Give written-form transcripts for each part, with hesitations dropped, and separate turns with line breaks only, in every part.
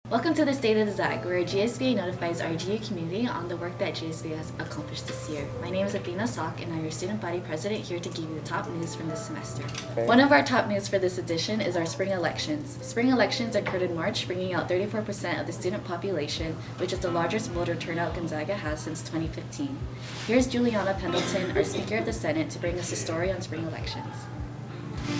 Welcome to the State of the ZAG, where GSB A notifies our GU community on the work that GSB A has accomplished this year. My name is Athena Sok, and I'm your student body president here to give you the top news from this semester. Okay. One of our top news for this edition is our spring elections. Spring elections occurred in March, bringing out 34% of the student population, which is the largest voter turnout Gonzaga has since 2015. Here's Juliana Pendleton, our Speaker of the Senate, to bring us a story on spring elections.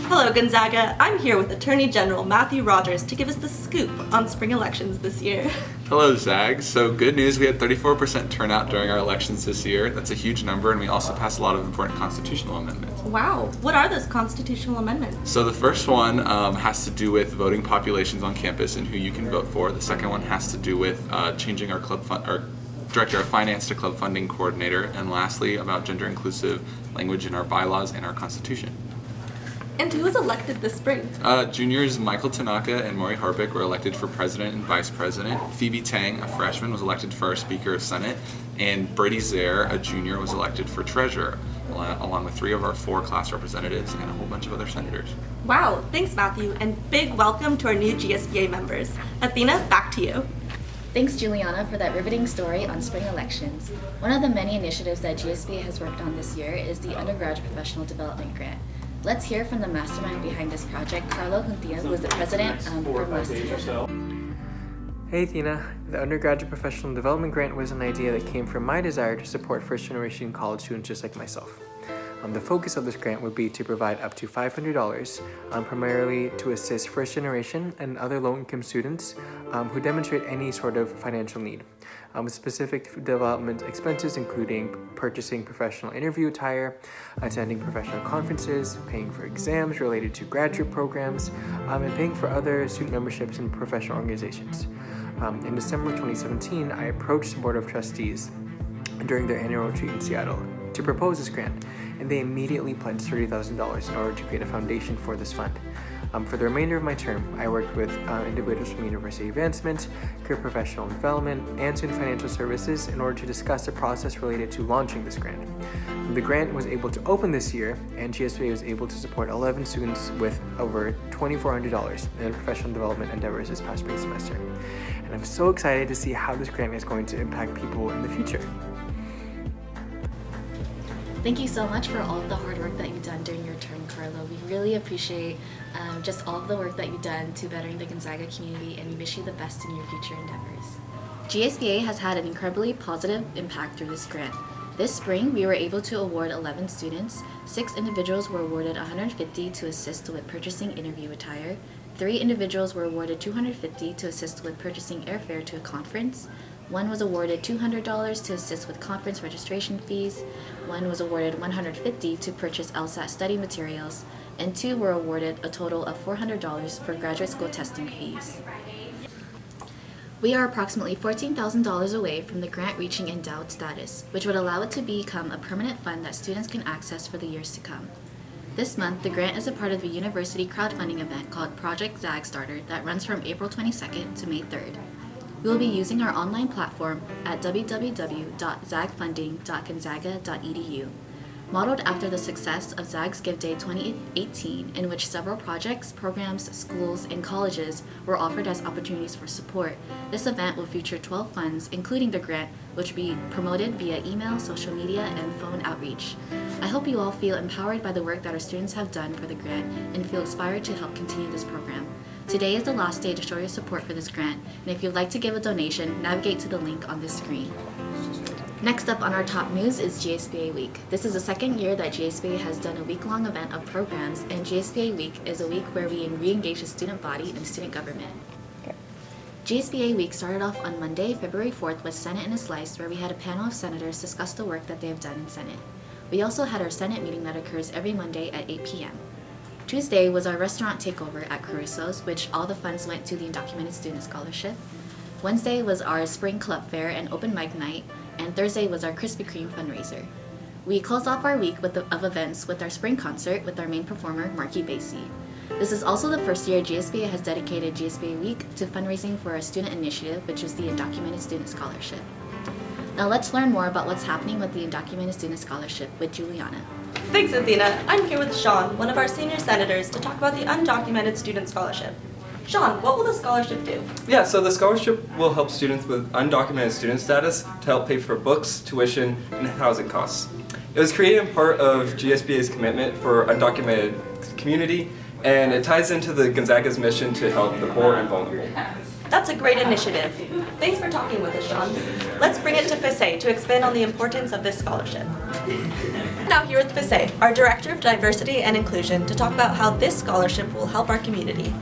Hello Gonzaga, I'm here with Attorney General Matthew Rogers to give us the scoop on spring elections this year.
Hello Zag. So good news, we had 34% turnout during our elections this year. That's a huge number, and we also passed a lot of important constitutional amendments.
Wow, what are those constitutional amendments?
So the first one has to do with voting populations on campus and who you can vote for. The second one has to do with changing our Director of Finance to Club Funding Coordinator, and lastly about gender inclusive language in our bylaws and our Constitution.
And who was elected this spring?
Juniors Michael Tanaka and Maury Harpick were elected for president and vice president. Phoebe Tang, a freshman, was elected for our Speaker of Senate. And Brady Zaire, a junior, was elected for treasurer, along with 3 of our 4 class representatives and a whole bunch of other senators.
Wow, thanks Matthew, and big welcome to our new GSBA members. Athena, back to you.
Thanks, Juliana, for that riveting story on spring elections. One of the many initiatives that GSBA has worked on this year is the Undergraduate Professional Development Grant. Let's hear from the mastermind behind this project, Carlo Juntia, who was the president from last year.
Hey Athena, the Undergraduate Professional Development Grant was an idea that came from my desire to support first-generation college students just like myself. The focus of this grant would be to provide up to $500, primarily to assist first-generation and other low-income students who demonstrate any sort of financial need. With specific development expenses including purchasing professional interview attire, attending professional conferences, paying for exams related to graduate programs, and paying for other student memberships in professional organizations. In December 2017, I approached the Board of Trustees during their annual retreat in Seattle to propose this grant, and they immediately pledged $30,000 in order to create a foundation for this fund. For the remainder of my term, I worked with individuals from University Advancement, Career Professional Development, and Student Financial Services in order to discuss the process related to launching this grant. The grant was able to open this year, and GSBA was able to support 11 students with over $2,400 in professional development endeavors this past spring semester. And I'm so excited to see how this grant is going to impact people in the future.
Thank you so much for all of the hard work that you've done during your term, Carlo. We really appreciate just all of the work that you've done to bettering the Gonzaga community, and we wish you the best in your future endeavors. GSBA has had an incredibly positive impact through this grant. This spring, we were able to award 11 students. 6 individuals were awarded $150 to assist with purchasing interview attire. 3 individuals were awarded $250 to assist with purchasing airfare to a conference. 1 was awarded $200 to assist with conference registration fees. 1 was awarded $150 to purchase LSAT study materials, and 2 were awarded a total of $400 for graduate school testing fees. We are approximately $14,000 away from the grant reaching endowed status, which would allow it to become a permanent fund that students can access for the years to come. This month, the grant is a part of a university crowdfunding event called Project ZAG Starter that runs from April 22nd to May 3rd. We will be using our online platform at www.zagfunding.gonzaga.edu. Modeled after the success of ZAG's Give Day 2018, in which several projects, programs, schools, and colleges were offered as opportunities for support, this event will feature 12 funds, including the grant, which will be promoted via email, social media, and phone outreach. I hope you all feel empowered by the work that our students have done for the grant and feel inspired to help continue this program. Today is the last day to show your support for this grant, and if you'd like to give a donation, navigate to the link on this screen. Next up on our top news is GSBA Week. This is the second year that GSBA has done a week-long event of programs, and GSBA Week is a week where we re-engage the student body and student government. GSBA Week started off on Monday, February 4th with Senate in a Slice, where we had a panel of senators discuss the work that they have done in Senate. We also had our Senate meeting that occurs every Monday at 8 p.m. Tuesday was our restaurant takeover at Caruso's, which all the funds went to the Undocumented Student Scholarship. Wednesday was our Spring Club Fair and Open Mic Night, and Thursday was our Krispy Kreme fundraiser. We closed off our week of events with our spring concert with our main performer, Marky Basie. This is also the first year GSBA has dedicated GSBA Week to fundraising for our student initiative, which is the Undocumented Student Scholarship. Now let's learn more about what's happening with the Undocumented Student Scholarship with Juliana.
Thanks, Athena. I'm here with Sean, one of our senior senators, to talk about the Undocumented Student Scholarship. Sean, what will the scholarship do?
Yeah, so the scholarship will help students with undocumented student status to help pay for books, tuition, and housing costs. It was created in part of GSBA's commitment for undocumented community, and it ties into the Gonzaga's mission to help the poor and vulnerable.
That's a great initiative. Thanks for talking with us, Sean. Let's bring it to FISE to expand on the importance of this scholarship. Now here with FISE, our Director of Diversity and Inclusion, to talk about how this scholarship will help our community.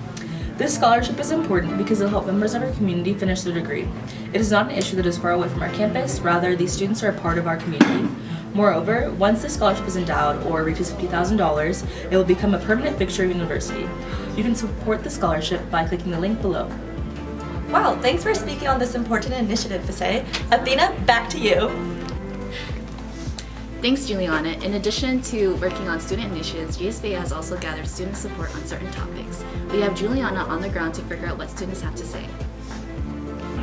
This scholarship is important because it'll help members of our community finish their degree. It is not an issue that is far away from our campus, rather these students are a part of our community. Moreover, once this scholarship is endowed or reaches $50,000, it will become a permanent fixture of university. You can support the scholarship by clicking the link below.
Wow, thanks for speaking on this important initiative, FISE. Athena, back to you.
Thanks, Juliana. In addition to working on student initiatives, GSB has also gathered student support on certain topics. We have Juliana on the ground to figure out what students have to say.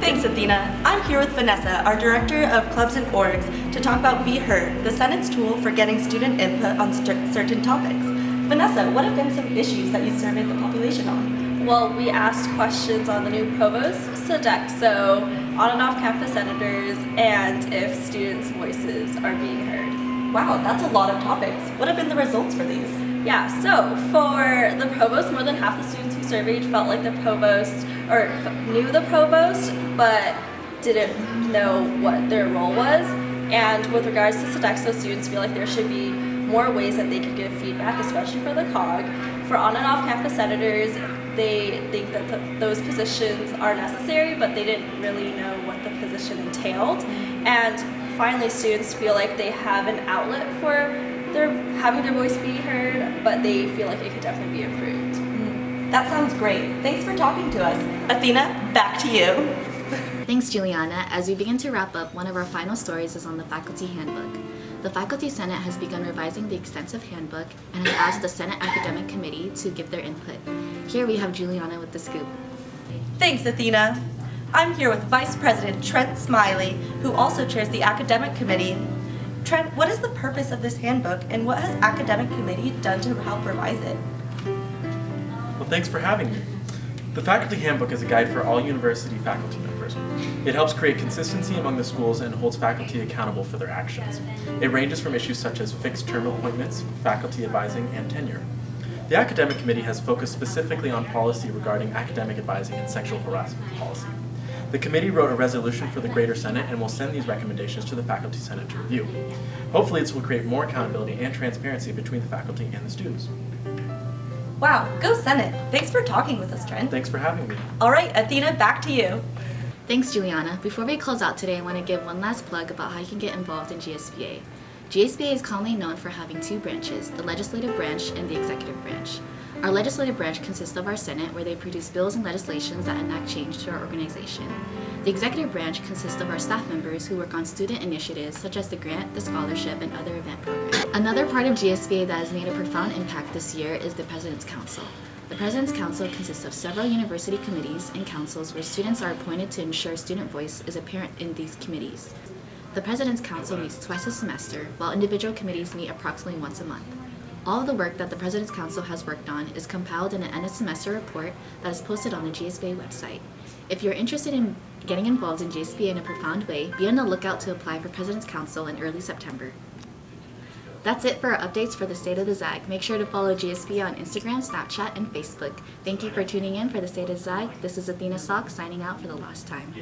Thanks, Athena. I'm here with Vanessa, our Director of Clubs and Orgs, to talk about Be Heard, the Senate's tool for getting student input on certain topics. Vanessa, what have been some issues that you surveyed the population on?
Well, we asked questions on the new provost, Sodexo, on and off campus senators, and if students' voices are being heard.
Wow, that's a lot of topics. What have been the results for these?
Yeah, so for the provost, more than half the students we surveyed felt like the provost, or knew the provost, but didn't know what their role was. And with regards to Sodexo, students feel like there should be more ways that they could give feedback, especially for the COG. For on and off campus senators, they think that those positions are necessary, but they didn't really know what the position entailed. And finally, students feel like they have an outlet for having their voice be heard, but they feel like it could definitely be improved.
That sounds great. Thanks for talking to us. Athena, back to you.
Thanks, Juliana. As we begin to wrap up, one of our final stories is on the faculty handbook. The Faculty Senate has begun revising the extensive handbook and has asked the Senate Academic Committee to give their input. Here we have Juliana with the scoop.
Thanks, Athena. I'm here with Vice President Trent Smiley, who also chairs the Academic Committee. Trent, what is the purpose of this handbook, and what has Academic Committee done to help revise it?
Well, thanks for having me. The Faculty Handbook is a guide for all university faculty members. It helps create consistency among the schools and holds faculty accountable for their actions. It ranges from issues such as fixed term appointments, faculty advising, and tenure. The Academic Committee has focused specifically on policy regarding academic advising and sexual harassment policy. The committee wrote a resolution for the Greater Senate and will send these recommendations to the Faculty Senate to review. Hopefully this will create more accountability and transparency between the faculty and the students.
Wow, go Senate. Thanks for talking with us, Trent.
Thanks for having me.
All right, Athena, back to you.
Thanks, Juliana. Before we close out today, I want to give one last plug about how you can get involved in GSBA. GSBA is commonly known for having two branches, the legislative branch and the executive branch. Our legislative branch consists of our Senate, where they produce bills and legislations that enact change to our organization. The executive branch consists of our staff members who work on student initiatives such as the grant, the scholarship, and other event programs. Another part of GSBA that has made a profound impact this year is the President's Council. The President's Council consists of several university committees and councils where students are appointed to ensure student voice is apparent in these committees. The President's Council meets twice a semester, while individual committees meet approximately once a month. All of the work that the President's Council has worked on is compiled in an end-of-semester report that is posted on the GSBA website. If you're interested in getting involved in GSBA in a profound way, be on the lookout to apply for President's Council in early September. That's it for our updates for the State of the ZAG. Make sure to follow GSBA on Instagram, Snapchat, and Facebook. Thank you for tuning in for the State of the ZAG. This is Athena Sock signing out for the last time.